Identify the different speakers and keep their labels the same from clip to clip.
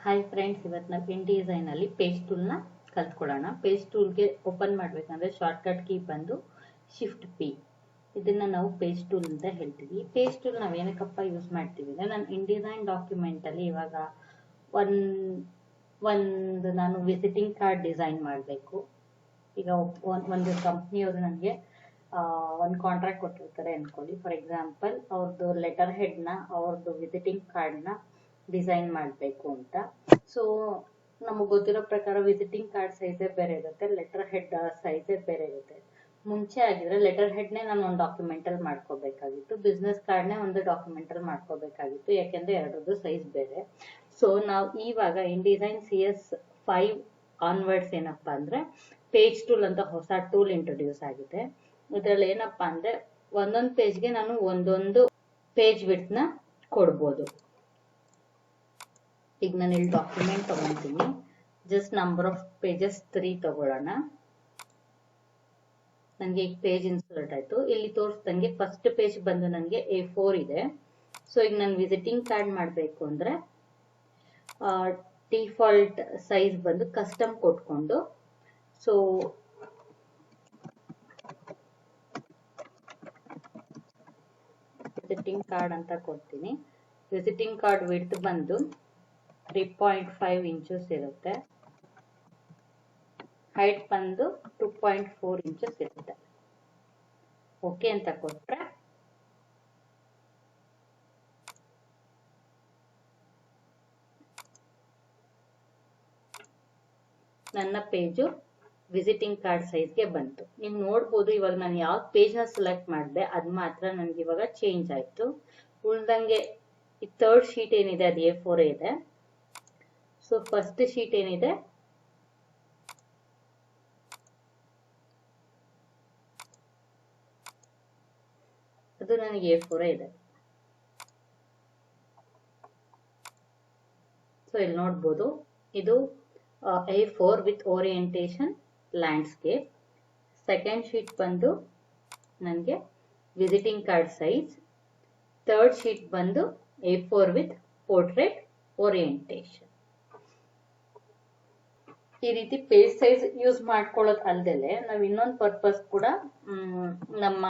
Speaker 1: Hi friends, ಇವತ್ತು ನಾವು InDesign ಅಲ್ಲಿ ಪೇಜ್ ಟೂಲ್ನ ಕಲ್ತ್ಕೊಳ್ಳೋಣ. ಪೇಜ್ ಟೂಲ್ಗೆ ಓಪನ್ ಮಾಡಬೇಕಂದ್ರೆ ಶಾರ್ಟ್ಕಟ್ ಕೀ ಬಂದು ಶಿಫ್ಟ್ ಪಿ. ಇದನ್ನ ನಾವು ಪೇಜ್ ಟೂಲ್ ಅಂತ ಹೇಳ್ತೀವಿ. ಪೇಜ್ ಟೂಲ್ ನಾವು ಏನಕ್ಕಪ್ಪ ಯೂಸ್ ಮಾಡ್ತೀವಿ ಅಂದ್ರೆ, ನಾನು InDesign ಡಾಕ್ಯುಮೆಂಟ್ ಅಲ್ಲಿ ಇವಾಗ ಒಂದು ನಾನು ವಿಸಿಟಿಂಗ್ ಕಾರ್ಡ್ ಡಿಸೈನ್ ಮಾಡಬೇಕು. ಈಗ ಒಂದು ಕಂಪ್ನಿಯವರು ನನಗೆ ಒಂದು ಕಾಂಟ್ರಾಕ್ಟ್ ಕೊಟ್ಟಿರ್ತಾರೆ ಅನ್ಕೊಳ್ಳಿ. ಫಾರ್ ಎಕ್ಸಾಂಪಲ್, ಅವ್ರದ್ದು ಲೆಟರ್ ಹೆಡ್ನ, ಅವ್ರದ್ದು ವಿಸಿಟಿಂಗ್ ಕಾರ್ಡ್ನ ಡಿಸೈನ್ ಮಾಡಬೇಕು ಅಂತ. ಸೊ ನಮಗೆ ಗೊತ್ತಿರೋ ಪ್ರಕಾರ ವಿಸಿಟಿಂಗ್ ಕಾರ್ಡ್ ಸೈಜೇ ಬೇರೆ ಇರುತ್ತೆ, ಲೆಟರ್ ಹೆಡ್ ಸೈಜೇ ಬೇರೆ ಇರುತ್ತೆ. ಮುಂಚೆ ಆಗಿದ್ರೆ ಲೆಟರ್ ಹೆಡ್ನೇ ನಾನು ಒಂದು ಡಾಕ್ಯುಮೆಂಟಲ್ಲಿ ಮಾಡ್ಕೋಬೇಕಾಗಿತ್ತು, ಬಿಸ್ನೆಸ್ ಕಾರ್ಡ್ನೇ ಒಂದು ಡಾಕ್ಯುಮೆಂಟಲ್ಲಿ ಮಾಡ್ಕೋಬೇಕಾಗಿತ್ತು, ಯಾಕೆಂದ್ರೆ ಎರಡರದ್ದು ಸೈಜ್ ಬೇರೆ. ಸೊ ನಾವು ಇವಾಗ InDesign CS5 ಆನ್ವರ್ಡ್ಸ್ ಏನಪ್ಪಾ ಅಂದ್ರೆ ಪೇಜ್ ಟೂಲ್ ಅಂತ ಹೊಸ ಟೂಲ್ ಇಂಟ್ರೊಡ್ಯೂಸ್ ಆಗಿದೆ. ಇದರಲ್ಲಿ ಏನಪ್ಪಾ ಅಂದ್ರೆ ಒಂದೊಂದು ಪೇಜ್ಗೆ ನಾನು ಒಂದೊಂದು ಪೇಜ್ ವಿಡ್ತ್ನ ಕೊಡ್ಬೋದು. ಈಗ ನಾನು ಇಲ್ಲಿ ಡಾಕ್ಯುಮೆಂಟ್ ತಗೊಂತೀನಿ, ಜಸ್ಟ್ ನಂಬರ್ ಆಫ್ ಪೇಜಸ್ 3 ತಗೊಳ್ಳೋಣ. ನನಗೆ ಈಗ ಪೇಜ್ ಇನ್ಸರ್ಟ್ ಆಯ್ತು. ಇಲ್ಲಿ ತೋರಿಸ್ದಂಗೆ ಫಸ್ಟ್ ಪೇಜ್ ಬಂದು ನನಗೆ A4 ಇದೆ. ಸೊ ಈಗ ನಾನು ವಿಸಿಟಿಂಗ್ ಕಾರ್ಡ್ ಮಾಡಬೇಕು ಅಂದ್ರೆ ಡಿಫಾಲ್ಟ್ ಸೈಜ್ ಬಂದು ಕಸ್ಟಮ್ ಕೊಟ್ಕೊಂಡು, ಸೊ ವಿಸಿಟಿಂಗ್ ಕಾರ್ಡ್ ಅಂತ ಕೊಡ್ತೀನಿ. ವಿಸಿಟಿಂಗ್ ಕಾರ್ಡ್ ವಿಡ್ತ್ ಬಂದು 3.5 ಇಂಚಸ್ ಇರುತ್ತೆ, ಹೈಟ್ ಬಂದು 2.4 ಇಂಚಸ್ ಇರುತ್ತೆ. ಓಕೆ ಅಂತ ಕೊಟ್ರೆ ನನ್ನ ಪೇಜು ವಿಸಿಟಿಂಗ್ ಕಾರ್ಡ್ ಸೈಜ್ಗೆ ಬಂತು. ನೀವು ನೋಡ್ಬೋದು, ಇವಾಗ ನಾನು ಯಾವ ಪೇಜ್ನ ಸೆಲೆಕ್ಟ್ ಮಾಡಿದೆ ಅದು ಮಾತ್ರ ನನಗೆ ಇವಾಗ ಚೇಂಜ್ ಆಯ್ತು. ಉಳ್ದಂಗೆ ಈ ಥರ್ಡ್ ಶೀಟ್ ಏನಿದೆ ಅದು A4 ಇದೆ. ಸೊ ಫಸ್ಟ್ ಶೀಟ್ ಏನಿದೆ ಅದು ನನಗೆ A4 ಇದೆ. ಸೊ ಇಲ್ಲಿ ನೋಡ್ಬೋದು, ಇದು A4 with orientation landscape. Second sheet ಬಂದು ನನಗೆ visiting card size. Third sheet ಬಂದು A4 ವಿತ್ ಪೋರ್ಟ್ರೇಟ್ ಓರಿಯೆಂಟೇಶನ್. ಈ ರೀತಿ ಪೇಜ್ ಸೈಜ್ ಯೂಸ್ ಮಾಡ್ಕೊಳ್ಳೋದು ಅಲ್ದಲೆ ನಾವು ಇನ್ನೊಂದು ಪರ್ಪಸ್ ಕೂಡ ನಮ್ಮ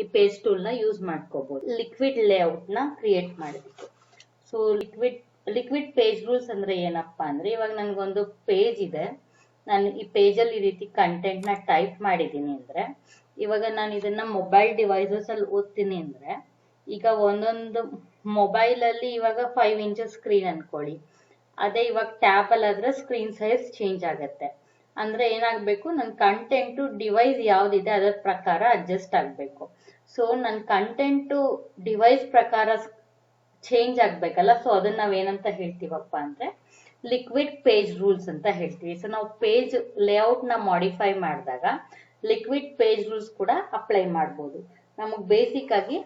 Speaker 1: ಈ ಪೇಜ್ ಟೂಲ್ ನ ಯೂಸ್ ಮಾಡ್ಕೋಬಹುದು. ಲಿಕ್ವಿಡ್ ಲೇಔಟ್ ನ ಕ್ರಿಯೇಟ್ ಮಾಡಬೇಕು. ಸೊ ಲಿಕ್ವಿಡ್ ಪೇಜ್ ರೂಲ್ಸ್ ಅಂದ್ರೆ ಏನಪ್ಪಾ ಅಂದ್ರೆ, ಇವಾಗ ನನಗೊಂದು ಪೇಜ್ ಇದೆ, ನಾನು ಈ ಪೇಜಲ್ಲಿ ಈ ರೀತಿ ಕಂಟೆಂಟ್ ನ ಟೈಪ್ ಮಾಡಿದ್ದೀನಿ ಅಂದ್ರೆ, ಇವಾಗ ನಾನು ಇದನ್ನ ಮೊಬೈಲ್ ಡಿವೈಸಸ್ ಅಲ್ಲಿ ಓದ್ತೀನಿ ಅಂದ್ರೆ, ಈಗ ಒಂದೊಂದು ಮೊಬೈಲ್ ಅಲ್ಲಿ ಇವಾಗ 5 ಇಂಚಸ್ ಸ್ಕ್ರೀನ್ ಅನ್ಕೊಳ್ಳಿ, ಅದೇ ಇವಾಗ ಟ್ಯಾಬ್ ಅಲ್ಲಿ ಆದ್ರೆ ಸ್ಕ್ರೀನ್ ಸೈಜ್ ಚೇಂಜ್ ಆಗತ್ತೆ. ಅಂದ್ರೆ ಏನಾಗ್ಬೇಕು, ನನ್ನ ಕಂಟೆಂಟ್ ಡಿವೈಸ್ ಯಾವ್ದಿದೆ ಅದರ ಪ್ರಕಾರ ಅಡ್ಜಸ್ಟ್ ಆಗ್ಬೇಕು. ಸೊ ನನ್ನ ಕಂಟೆಂಟ್ ಡಿವೈಸ್ ಪ್ರಕಾರ ಚೇಂಜ್ ಆಗ್ಬೇಕಲ್ಲ, ಸೊ ಅದನ್ನ ನಾವೇನಂತ ಹೇಳ್ತೀವಪ್ಪ ಅಂದ್ರೆ ಲಿಕ್ವಿಡ್ ಪೇಜ್ ರೂಲ್ಸ್ ಅಂತ ಹೇಳ್ತೀವಿ. ಸೊ ನಾವು ಪೇಜ್ ಲೇಔಟ್ ನ ಮಾಡಿಫೈ ಮಾಡಿದಾಗ ಲಿಕ್ವಿಡ್ ಪೇಜ್ ರೂಲ್ಸ್ ಕೂಡ ಅಪ್ಲೈ ಮಾಡ್ಬೋದು. ನಮಗ್ ಬೇಸಿಕ್ ಆಗಿ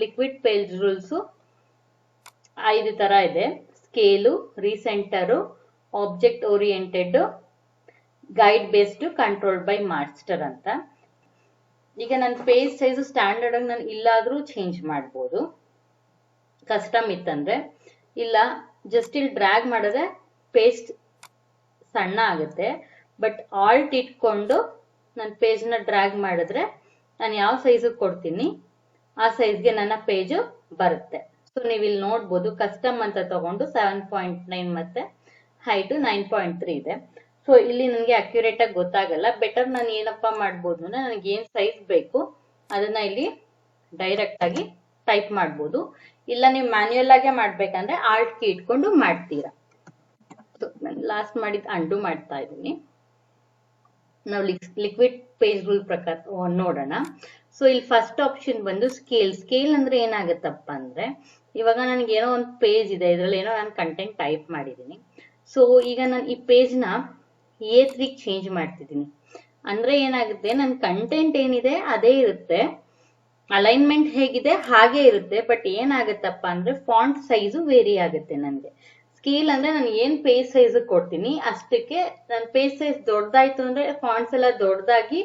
Speaker 1: ಲಿಕ್ವಿಡ್ ಪೇಜ್ ರೂಲ್ಸ್ 5 ತರ ಇದೆ: scale, recentre, object oriented, guide based, control by master ಅಂತ. ಈಗ ನನ್ನ ಪೇಜ್ ಸೈಜ್ ಸ್ಟ್ಯಾಂಡರ್ಡ್ ಆಗಿ ನಾನು ಇಲ್ಲಾದ್ರೂ ಚೇಂಜ್ ಮಾಡ್ಬೋದು, ಕಸ್ಟಮ್ ಇತ್ತಂದ್ರೆ. ಇಲ್ಲ ಜಸ್ಟ್ ಇಲ್ಲಿ ಡ್ರ್ಯಾಗ್ ಮಾಡಿದ್ರೆ ಪೇಜ್ ಸಣ್ಣ ಆಗುತ್ತೆ, ಬಟ್ ಆಲ್ಟ್ ಇಟ್ಕೊಂಡು ನನ್ನ ಪೇಜ್ ನ ಡ್ರ್ಯಾಗ್ ಮಾಡಿದ್ರೆ ನಾನು ಯಾವ ಸೈಜ್ ಕೊಡ್ತೀನಿ ಆ ಸೈಜ್ಗೆ ನನ್ನ ಪೇಜ್ ಬರುತ್ತೆ. ಸೊ ನೀವು ಇಲ್ಲಿ ನೋಡ್ಬೋದು, ಕಸ್ಟಮ್ ಅಂತ ತಗೊಂಡು 7.9 ಮತ್ತೆ ಹೈಟ್ 9.3 ಇದೆ. ಸೊ ಇಲ್ಲಿ ನನಗೆ ಅಕ್ಯುರೇಟ್ ಆಗಿ ಗೊತ್ತಾಗಲ್ಲ. ಬೆಟರ್ ನಾನು ಏನಪ್ಪಾ ಮಾಡ್ಬೋದು ಅಂದ್ರೆ, ನನಗೆ ಏನ್ ಸೈಜ್ ಬೇಕು ಅದನ್ನ ಇಲ್ಲಿ ಡೈರೆಕ್ಟ್ ಆಗಿ ಟೈಪ್ ಮಾಡ್ಬೋದು. ಇಲ್ಲ ನೀವು ಮ್ಯಾನ್ಯುಯಲ್ ಆಗೇ ಮಾಡ್ಬೇಕಂದ್ರೆ ಆಲ್ಟ್ ಕೀ ಇಟ್ಕೊಂಡು ಮಾಡ್ತೀರಾ. ಲಾಸ್ಟ್ ಮಾಡಿದ್ ಅಂಡು ಮಾಡ್ತಾ ಇದ್ದೀನಿ. ನಾವು ಲಿಕ್ವಿಡ್ ಪೇಜ್ ರೂಲ್ ಪ್ರಕಾರ ನೋಡೋಣ. ಸೊ ಇಲ್ಲಿ ಫಸ್ಟ್ ಆಪ್ಷನ್ ಬಂದು ಸ್ಕೇಲ್ ಅಂದ್ರೆ ಏನಾಗತ್ತಪ್ಪ ಅಂದ್ರೆ, ಇವಾಗ ನನಗೆ ಏನೋ ಒಂದು ಪೇಜ್ ಇದೆ, ಇದ್ರಲ್ಲಿ ಏನೋ ನಾನು ಕಂಟೆಂಟ್ ಟೈಪ್ ಮಾಡಿದ್ದೀನಿ. ಸೊ ಈಗ ನಾನು ಈ ಪೇಜ್ ನ A3 ಚೇಂಜ್ ಮಾಡ್ತಿದ್ದೀನಿ ಅಂದ್ರೆ ಏನಾಗುತ್ತೆ, ನನ್ನ ಕಂಟೆಂಟ್ ಏನಿದೆ ಅದೇ ಇರುತ್ತೆ, ಅಲೈನ್ಮೆಂಟ್ ಹೇಗಿದೆ ಹಾಗೆ ಇರುತ್ತೆ, ಬಟ್ ಏನಾಗತ್ತಪ್ಪ ಅಂದ್ರೆ ಫಾಂಟ್ ಸೈಜು ವೇರಿ ಆಗುತ್ತೆ ನನಗೆ. ಸ್ಕೇಲ್ ಅಂದ್ರೆ ನಾನು ಏನ್ ಪೇಜ್ ಸೈಜ್ ಕೊಡ್ತೀನಿ ಅಷ್ಟಕ್ಕೆ, ನನ್ನ ಪೇಜ್ ಸೈಜ್ ದೊಡ್ಡದಾಯ್ತು ಅಂದ್ರೆ ಫಾಂಟ್ಸ್ ಎಲ್ಲ ದೊಡ್ಡದಾಗಿ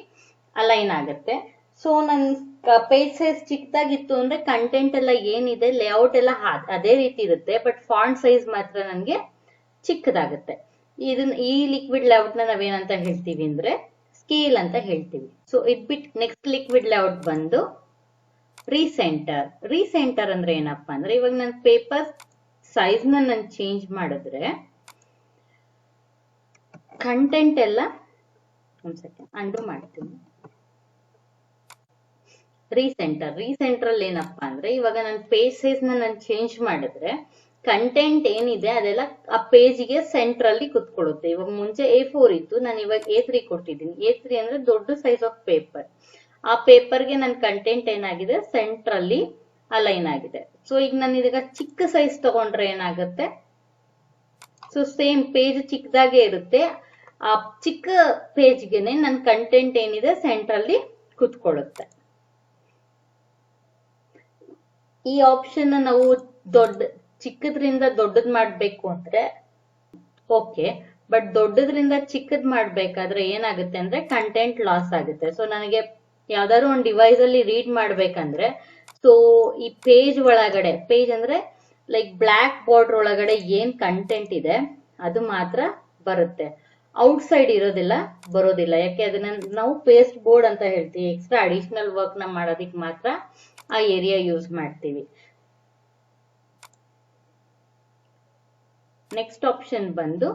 Speaker 1: ಅಲೈನ್ ಆಗುತ್ತೆ. ಸೊ ನನ್ನ ಪೇಜ್ ಸೈಜ್ ಚಿಕ್ಕದಾಗಿತ್ತು ಅಂದ್ರೆ ಕಂಟೆಂಟ್ ಎಲ್ಲ ಏನಿದೆ ಲೇಔಟ್ ಎಲ್ಲ ಅದೇ ರೀತಿ ಇರುತ್ತೆ, ಬಟ್ ಫಾಂಟ್ ಸೈಜ್ ಮಾತ್ರ ನನಗೆ ಚಿಕ್ಕದಾಗುತ್ತೆ. ಈ ಲಿಕ್ವಿಡ್ ಲೇಔಟ್ ನ ನಾವೇನಂತ ಹೇಳ್ತೀವಿ ಅಂದ್ರೆ ಸ್ಕೇಲ್ ಅಂತ ಹೇಳ್ತೀವಿ. ಸೊ ಇದ್ ಬಿಟ್ ನೆಕ್ಸ್ಟ್ ಲಿಕ್ವಿಡ್ ಲೇಔಟ್ ಬಂದು ರೀಸೆಂಟರ್. ರೀಸೆಂಟರ್ ಅಂದ್ರೆ ಏನಪ್ಪಾ ಅಂದ್ರೆ ಇವಾಗ ನನ್ನ ಪೇಪರ್ ಸೈಜ್ ನಾನು ಚೇಂಜ್ ಮಾಡಿದ್ರೆ ಕಂಟೆಂಟ್ ಎಲ್ಲ ಒಂದ್ ಸೆಕೆಂಡ್ ಅಂಡು ಮಾಡ್ತೀನಿ. ರೀಸೆಂಟರ್ ಅಲ್ಲಿ ಏನಪ್ಪಾ ಅಂದ್ರೆ ಇವಾಗ ನನ್ನ ಪೇಜ್ ಸೈಜ್ ನಾನು ಚೇಂಜ್ ಮಾಡಿದ್ರೆ ಕಂಟೆಂಟ್ ಏನಿದೆ ಅದೆಲ್ಲ ಆ ಪೇಜ್ಗೆ ಸೆಂಟ್ರಲ್ಲಿ ಕುತ್ಕೊಳ್ಳುತ್ತೆ. ಇವಾಗ ಮುಂಚೆ A4 ಇತ್ತು, ನಾನು ಇವಾಗ A3 ಕೊಟ್ಟಿದ್ದೀನಿ. A3 ಅಂದ್ರೆ ದೊಡ್ಡ ಸೈಜ್ ಆಫ್ ಪೇಪರ್. ಆ ಪೇಪರ್ಗೆ ನನ್ನ ಕಂಟೆಂಟ್ ಏನಾಗಿದೆ ಸೆಂಟ್ರಲ್ಲಿ ಅಲೈನ್ ಆಗಿದೆ. ಸೊ ಈಗ ನಾನು ಇದೀಗ ಚಿಕ್ಕ ಸೈಜ್ ತಗೊಂಡ್ರೆ ಏನಾಗುತ್ತೆ, ಸೊ ಸೇಮ್ ಪೇಜ್ ಚಿಕ್ಕದಾಗೆ ಇರುತ್ತೆ. ಆ ಚಿಕ್ಕ ಪೇಜ್ಗೆನೆ ನನ್ನ ಕಂಟೆಂಟ್ ಏನಿದೆ ಸೆಂಟ್ರಲ್ಲಿ ಕುತ್ಕೊಳ್ಳುತ್ತೆ. ಈ ಆಪ್ಷನ್ ನಾವು ಚಿಕ್ಕದ್ರಿಂದ ದೊಡ್ಡದ್ ಮಾಡ್ಬೇಕು ಅಂದ್ರೆ ಓಕೆ, ಬಟ್ ದೊಡ್ಡದ್ರಿಂದ ಚಿಕ್ಕದ್ ಮಾಡ್ಬೇಕಾದ್ರೆ ಏನಾಗುತ್ತೆ ಅಂದ್ರೆ ಕಂಟೆಂಟ್ ಲಾಸ್ ಆಗುತ್ತೆ. ಸೊ ನನಗೆ ಯಾವ್ದಾದ್ರು ಒಂದು ಡಿವೈಸ್ ಅಲ್ಲಿ ರೀಡ್ ಮಾಡ್ಬೇಕಂದ್ರೆ ಸೊ ಈ ಪೇಜ್ ಒಳಗಡೆ, ಪೇಜ್ ಅಂದ್ರೆ ಲೈಕ್ ಬ್ಲಾಕ್ ಬಾರ್ಡರ್ ಒಳಗಡೆ ಏನ್ ಕಂಟೆಂಟ್ ಇದೆ ಅದು ಮಾತ್ರ ಬರುತ್ತೆ, ಔಟ್ ಸೈಡ್ ಬರೋದಿಲ್ಲ. ಯಾಕೆ ಅದನ್ನ ನಾವು ಪೇಸ್ಟ್ ಬೋರ್ಡ್ ಅಂತ ಹೇಳ್ತೀವಿ. ಎಕ್ಸ್ಟ್ರಾ ಅಡಿಷನಲ್ ವರ್ಕ್ ನ ಮಾಡೋದಿಕ್ ಮಾತ್ರ ಆ ಏರಿಯಾ ಯೂಸ್ ಮಾಡ್ತೀವಿ. ನೆಕ್ಸ್ಟ್ ಆಪ್ಷನ್ ಬಂದು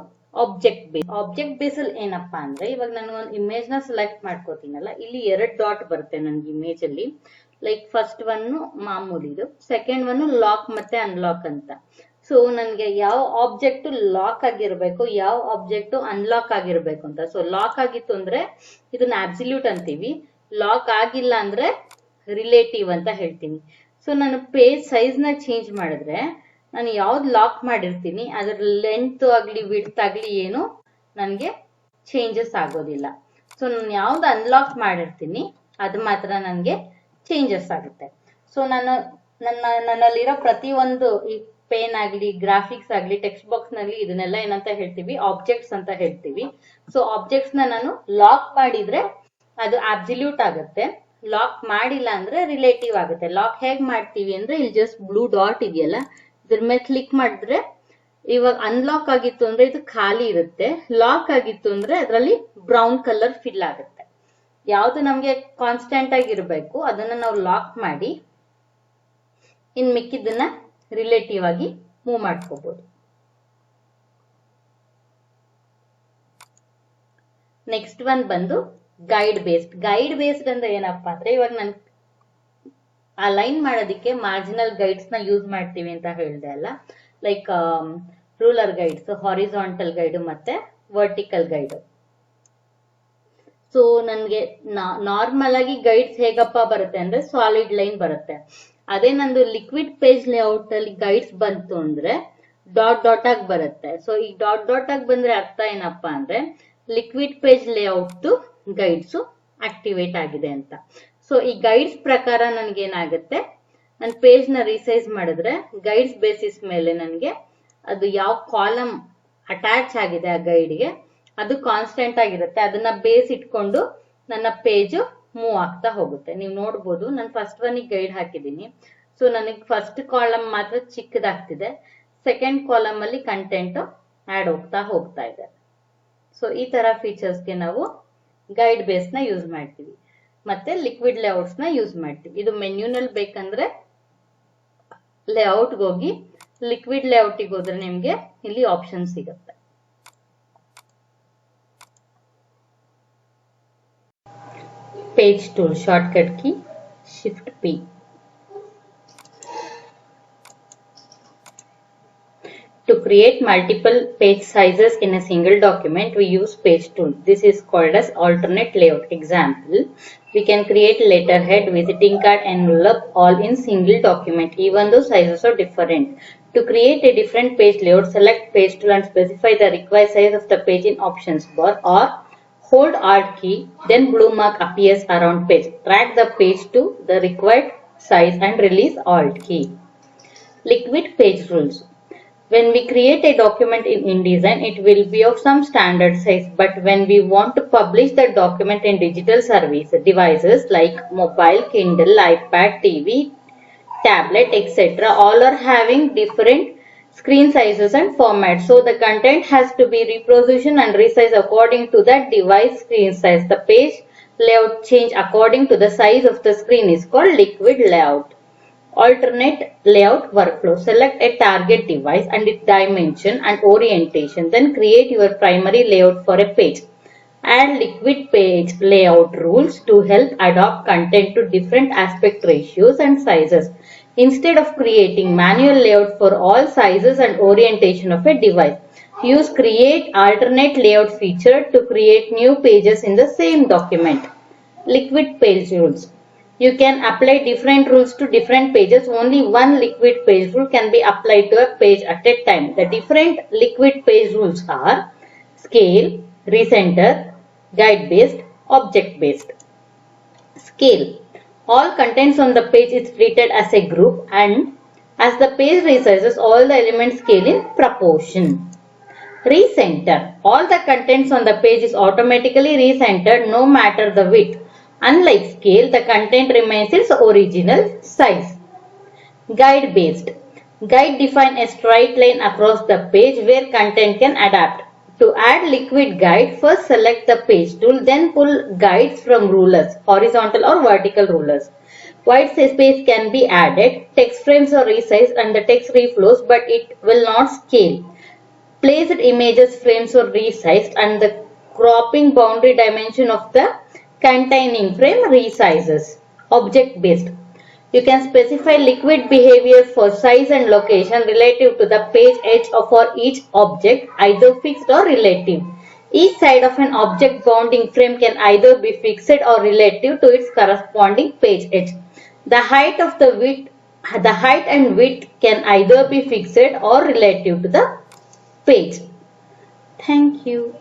Speaker 1: ಆಬ್ಜೆಕ್ಟ್ ಬೇಸ್. ಆಬ್ಜೆಕ್ಟ್ ಬೇಸ್ ಅಲ್ಲಿ ಏನಪ್ಪಾ ಅಂದ್ರೆ ಇವಾಗ ನಾನು ಒಂದು ಇಮೇಜ್ ನ ಸೆಲೆಕ್ಟ್ ಮಾಡ್ಕೋತೀನಲ್ಲ, ಇಲ್ಲಿ 2 ಡಾಟ್ ಬರುತ್ತೆ ನನ್ಗೆ ಇಮೇಜ್ ಅಲ್ಲಿ. ಲೈಕ್ ಫಸ್ಟ್ ಒನ್ ಮಾಮೂಲಿದು, ಸೆಕೆಂಡ್ ಒನ್ ಲಾಕ್ ಮತ್ತೆ ಅನ್ಲಾಕ್ ಅಂತ. ಸೊ ನನ್ಗೆ ಯಾವ ಆಬ್ಜೆಕ್ಟ್ ಲಾಕ್ ಆಗಿರ್ಬೇಕು, ಯಾವ ಆಬ್ಜೆಕ್ಟ್ ಅನ್ಲಾಕ್ ಆಗಿರ್ಬೇಕು ಅಂತ. ಸೊ ಲಾಕ್ ಆಗಿತ್ತು ಅಂದ್ರೆ ಇದನ್ನ ಅಬ್ಸಲ್ಯೂಟ್ ಅಂತೀವಿ, ಲಾಕ್ ಆಗಿಲ್ಲ ಅಂದ್ರೆ ರಿಲೇಟಿವ್ ಅಂತ ಹೇಳ್ತೀನಿ. ಸೊ ನಾನು ಪೇಜ್ ಸೈಜ್ ನ ಚೇಂಜ್ ಮಾಡಿದ್ರೆ ನಾನು ಯಾವ್ದು ಲಾಕ್ ಮಾಡಿರ್ತೀನಿ ಅದ್ರ ಲೆಂತ್ ಆಗ್ಲಿ ವಿಡ್ತ್ ಆಗ್ಲಿ ಏನು ನನ್ಗೆ ಚೇಂಜಸ್ ಆಗೋದಿಲ್ಲ. ಸೊ ನಾನು ಯಾವ್ದು ಅನ್ಲಾಕ್ ಮಾಡಿರ್ತೀನಿ ಅದು ಮಾತ್ರ ನನ್ಗೆ ಚೇಂಜಸ್ ಆಗುತ್ತೆ. ಸೊ ನನ್ನಲ್ಲಿರೋ ಪ್ರತಿಯೊಂದು ಈ ಪೇನ್ ಆಗ್ಲಿ, ಗ್ರಾಫಿಕ್ಸ್ ಆಗ್ಲಿ, ಟೆಕ್ಸ್ಟ್ ಬಾಕ್ಸ್ ನಲ್ಲಿ ಇದನ್ನೆಲ್ಲ ಏನಂತ ಹೇಳ್ತೀವಿ, ಆಬ್ಜೆಕ್ಟ್ಸ್ ಅಂತ ಹೇಳ್ತೀವಿ. ಸೊ ಆಬ್ಜೆಕ್ಟ್ಸ್ ನಾನು ಲಾಕ್ ಮಾಡಿದ್ರೆ ಅದು ಅಬ್ಸಲ್ಯೂಟ್ ಆಗುತ್ತೆ, ಲಾಕ್ ಮಾಡಿಲ್ಲ ಅಂದ್ರೆ ರಿಲೇಟಿವ್ ಆಗುತ್ತೆ. ಲಾಕ್ ಹೇಗ್ ಮಾಡ್ತೀವಿ ಅಂದ್ರೆ ಇಲ್ಲಿ ಜಸ್ಟ್ ಬ್ಲೂ ಡಾಟ್ ಇದೆಯಲ್ಲ ಇದ್ರ ಮೇಲೆ ಕ್ಲಿಕ್ ಮಾಡಿದ್ರೆ ಇವಾಗ ಅನ್ಲಾಕ್ ಆಗಿತ್ತು ಅಂದ್ರೆ ಇದು ಖಾಲಿ ಇರುತ್ತೆ, ಲಾಕ್ ಆಗಿತ್ತು ಅಂದ್ರೆ ಅದರಲ್ಲಿ ಬ್ರೌನ್ ಕಲರ್ ಫಿಲ್ ಆಗುತ್ತೆ. ಯಾವ್ದು ನಮ್ಗೆ ಕಾನ್ಸ್ಟೆಂಟ್ ಆಗಿರ್ಬೇಕು ಅದನ್ನ ನಾವು ಲಾಕ್ ಮಾಡಿ ಇನ್ ಮಿಕ್ಕಿದ್ದನ್ನ ರಿಲೇಟಿವ್ ಆಗಿ ಮೂವ್ ಮಾಡ್ಕೋಬಹುದು. ನೆಕ್ಸ್ಟ್ ಒನ್ ಬಂದು ಗೈಡ್ ಬೇಸ್ಡ್. ಗೈಡ್ ಬೇಸ್ಡ್ ಅಂದ್ರೆ ಏನಪ್ಪಾ ಅಂದ್ರೆ ಇವಾಗ ನನ್ ಅಲೈನ್ ಮಾಡೋದಿಕ್ಕೆ ಮಾರ್ಜಿನಲ್ ಗೈಡ್ಸ್ ನ ಯೂಸ್ ಮಾಡ್ತೀವಿ ಅಂತ ಹೇಳ್ದೆ ಅಲ್ಲ, like ruler guides, horizontal guide ಮತ್ತೆ ವರ್ಟಿಕಲ್ ಗೈಡ್. ಸೊ ನನ್ಗೆ ನಾರ್ಮಲ್ ಆಗಿ ಗೈಡ್ಸ್ ಹೇಗಪ್ಪ ಬರುತ್ತೆ ಅಂದ್ರೆ ಸಾಲಿಡ್ ಲೈನ್ ಬರುತ್ತೆ. ಅದೇ ನಂದು ಲಿಕ್ವಿಡ್ ಪೇಜ್ ಲೇಔಟ್ ಅಲ್ಲಿ ಗೈಡ್ಸ್ ಬಂತು ಅಂದ್ರೆ ಡಾಟ್ ಡಾಟ್ ಆಗಿ ಬರುತ್ತೆ. ಸೊ ಈ ಡಾಟ್ ಡಾಟ್ ಆಗಿ ಬಂದ್ರೆ ಅರ್ಥ ಏನಪ್ಪಾ ಅಂದ್ರೆ liquid page layout guides activate ಆಗಿದೆ ಅಂತ. ಸೊ ಈ ಗೈಡ್ಸ್ ಪ್ರಕಾರ ನನ್ಗೆ ಏನಾಗುತ್ತೆ, ನನ್ ಪೇಜ್ ನ ರಿಸೈಸ್ ಮಾಡಿದ್ರೆ ಗೈಡ್ಸ್ ಬೇಸಿಸ್ ಮೇಲೆ ನನ್ಗೆ ಅದು ಯಾವ ಕಾಲಮ್ ಅಟ್ಯಾಚ್ ಆಗಿದೆ ಆ ಗೈಡ್ಗೆ ಅದು ಕಾನ್ಸ್ಟೆಂಟ್ ಆಗಿರುತ್ತೆ. ಅದನ್ನ ಬೇಸ್ ಇಟ್ಕೊಂಡು ನನ್ನ ಪೇಜ್ ಮೂವ್ ಆಗ್ತಾ ಹೋಗುತ್ತೆ. ನೀವು ನೋಡ್ಬೋದು ನಾನು ಫಸ್ಟ್ ಒನ್ಗೆ ಗೈಡ್ ಹಾಕಿದ್ದೀನಿ. ಸೊ ನನಗೆ ಫಸ್ಟ್ ಕಾಲಮ್ ಮಾತ್ರ ಚಿಕ್ಕದಾಗ್ತಿದೆ, ಸೆಕೆಂಡ್ ಕಾಲಮ್ ಅಲ್ಲಿ ಕಂಟೆಂಟ್ ಆಡ್ ಹೋಗ್ತಾ ಇದೆ. ಸೊ ಈ ತರ ಫೀಚರ್ಸ್ಗೆ ನಾವು ಗೈಡ್ ಬೇಸ್ ನ ಯೂಸ್ ಮಾಡ್ತೀವಿ. ಮತ್ತೆ ಲಿಕ್ವಿಡ್ ಲೇಔಟ್ಸ್ ನ ಯೂಸ್ ಮಾಡ್ತೀವಿ. ಇದು ಮೆನ್ಯೂನಲ್ಲಿ ಬೇಕಂದ್ರೆ ಲೇಔಟ್ಗೆ ಹೋಗಿ ಲಿಕ್ವಿಡ್ ಲೇಔಟಿಗೆ ಹೋದ್ರೆ ನಿಮ್ಗೆ ಇಲ್ಲಿ ಆಪ್ಷನ್ ಸಿಗುತ್ತೆ. Page tool shortcut key Shift P. To create multiple page sizes in a single document, we use page tool. This is called as alternate layout. Example, we can create letterhead, visiting card, envelope all in single document, even though sizes are different. To create a different page layout, select page tool and specify the required size of the page in options bar, or hold Alt key, then blue mark appears around page. Drag the page to the required size and release Alt key. Liquid page rules. When we create a document in InDesign, it will be of some standard size, but when we want to publish the document in digital devices like mobile, Kindle, iPad, TV, tablet, etc., all are having different screen sizes and formats. So the content has to be repositioned and resized according to the device screen size. The page layout change according to the size of the screen is called liquid layout. Alternate layout workflow. Select a target device and its dimension and orientation. Then create your primary layout for a page. Add liquid page layout rules to help adapt content to different aspect ratios and sizes. Instead of creating manual layout for all sizes and orientation of a device, use create alternate layout feature to create new pages in the same document. Liquid page rules. You can apply different rules to different pages. Only one liquid page rule can be applied to a page at a time. The different liquid page rules are scale, recenter, guide based, object based. Scale. All contents on the page is treated as a group, and as the page resizes, all the elements scale in proportion. Recenter. All the contents on the page is automatically recentered no matter the width. Unlike scale, the content remains its original size. Guide based. Guide define a straight line across the page where content can adapt. To add liquid guide, first select the page tool, then pull guides from rulers, horizontal or vertical rulers. White space can be added, text frames are resized and the text reflows, but it will not scale. Placed images frames are resized and the cropping boundary dimension of the containing frame resizes. Object based. You can specify liquid behavior for size and location relative to the page edge for each object, either fixed or relative. Each side of an object bounding frame can either be fixed or relative to its corresponding page edge. The height and width can either be fixed or relative to the page. Thank you.